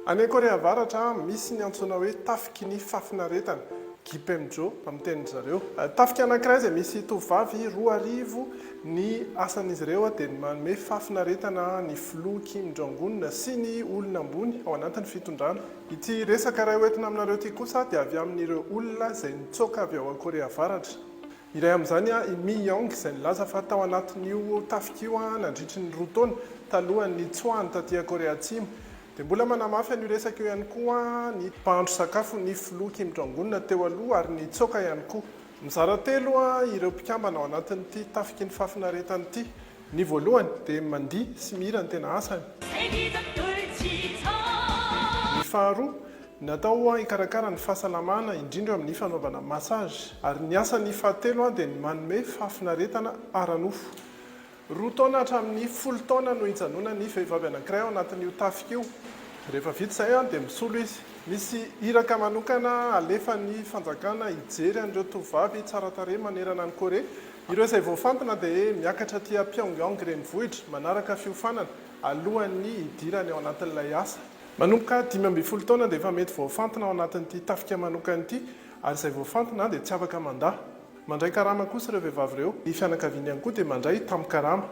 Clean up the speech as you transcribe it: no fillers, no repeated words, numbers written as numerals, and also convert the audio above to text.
Any Korea Avaratra misy ny antsoina hoe tafiky ny fafinaretana, Gipemjo amin'ny tenin zareo. Tafika anankiray izay misy tovovavy 2 ny asan'izy ireo dia manome fafinaretana ny filoha Kim Jong-un sy ny olona ambony ao anatin'ny fitondrana. Ity resaka iray hoentina aminareo ity kosa dia avy amin'ireo olona izay nitsoaka avy ao Korea Avaratra. Iray amin'izany i Mi Yong izay nilaza fa tao anatin'io tafika io nandritry ny 2 taona talohan'ny tsoahany taty Korea Atsimo. Dia mbola manamafy an'io resaka io ihany koa ny mpahandro sakafo ny filoha Kim Jong-un teo aloha ary nitsoaka ihany koa. Mizara telo ireo mpikambana ao anatin'ity tafiky ny fafinaretana ity. Ny voalohany dia mandihy sy mihira ny tena asany. Ny faharoa natao hikarakara ny fahasalamana indrindra amin'ny fanaovana massage ary ny asany fahatelo dia ny manome fafinaretana ara-nofo. 2 taona hatramin'ny 10 taona no hijanona ny vehivavy anankiray ao anatin'io tafika io. Rehefa vita izay dia misolo izy. Misy iraka manokana alefan'ny fanjakana hijery an'ireo tovovavy tsara tarehy manerana ny Korea. Ireo izay voafantina dia miakatra tia Pyongyang renivohitra manaraka fiofanana alohan'ny hidirany ao anatin'ilay asa. Manomboka 15 taona dia efa mety voafantina ao anatin'ity tafika manokana ity ary izay voafantina dia tsy afaka mandahy. Mandray karama kosa ireo vehivavy ireo. Ny fianakaviany ihany koa dia mandray tamin'ny karama.